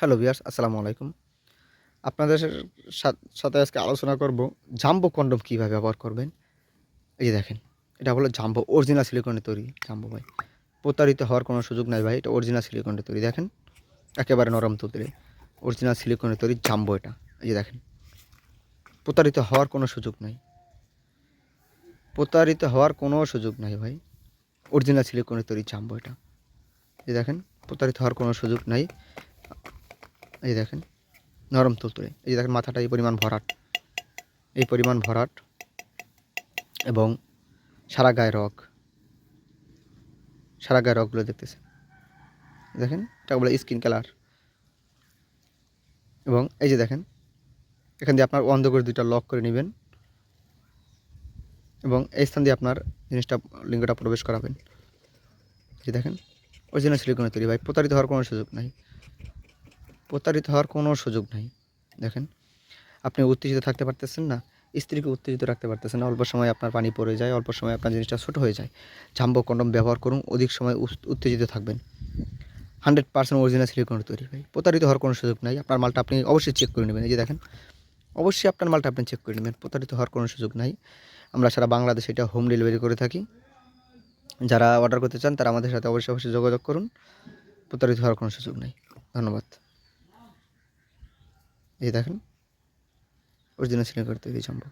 Hello viewers, আসসালামু আলাইকুম। আপনাদের সাথে আজকে আলোচনা করব জাম্বো কন্ডম কীভাবে ব্যবহার করবেন। এই যে দেখেন, এটা হলো জাম্বো অরিজিনাল সিলিকনের তৈরি জাম্বো ভাই। প্রতারিত হওয়ার কোনো সুযোগ নাই ভাই। এটা অরিজিনাল সিলিকনের তৈরি। দেখেন, একেবারে নরম তুলতুলে অরিজিনাল সিলিকনের তৈরি জাম্বো এটা। এই যে দেখেন, প্রতারিত হওয়ার কোনো সুযোগ নাই। প্রতারিত হওয়ার কোনো সুযোগ নাই ভাই। অরিজিনাল সিলিকনের তৈরি জাম্বো এটা। এই যে দেখেন, প্রতারিত হওয়ার কোনো সুযোগ নাই। এই দেখেন, নরম তুলতুলে। এই যে দেখেন, মাথাটা এই পরিমাণ ভরাট, এই পরিমাণ ভরাট এবং সারা গায়ে রগ, সারা গায়ে রগগুলো দেখতেছেন। দেখেন, এটা বলে স্কিন কালার। এবং এই যে দেখেন, এখান দিয়ে আপনার বন্ধ করে ২টা লক করে নেবেন এবং এই স্থান দিয়ে আপনার জিনিসটা লিঙ্গটা প্রবেশ করাবেন। যে দেখেন, অরিজিনাল সিলিকনের তৈরি ভাই। প্রতারিত হওয়ার কোনো সুযোগ নাই। প্রতারিত হওয়ার কোনো সুযোগ নাই। দেখেন, আপনি উত্তেজিত থাকতে পারতেছেন না, স্ত্রীকে উত্তেজিত রাখতে পারতেছেন না। অল্প সময় আপনার পানি পড়ে যায়, অল্প সময় আপনার জিনিসটা ছোট হয়ে যায়। জাম্বো কন্ডম ব্যবহার করুন, অধিক সময় উত্তেজিত থাকবেন। 100% অরিজিনাল সিলিকনের তৈরি ভাই। প্রতারিত হওয়ার কোনো সুযোগ নাই। আপনার মালটা আপনি অবশ্যই চেক করে নেবেন। এই যে দেখেন, অবশ্যই আপনার মালটা আপনি চেক করে নেবেন। প্রতারিত হওয়ার কোনো সুযোগ নাই। আমরা সারা বাংলাদেশে এটা হোম ডেলিভারি করে থাকি। যারা অর্ডার করতে চান তারা আমাদের সাথে অবশ্যই যোগাযোগ করুন। প্রতারিত হওয়ার কোনো সুযোগ নাই। ধন্যবাদ। এই দেখেন, অরিজিনাল সিলিকনের তৈরি জাম্বো।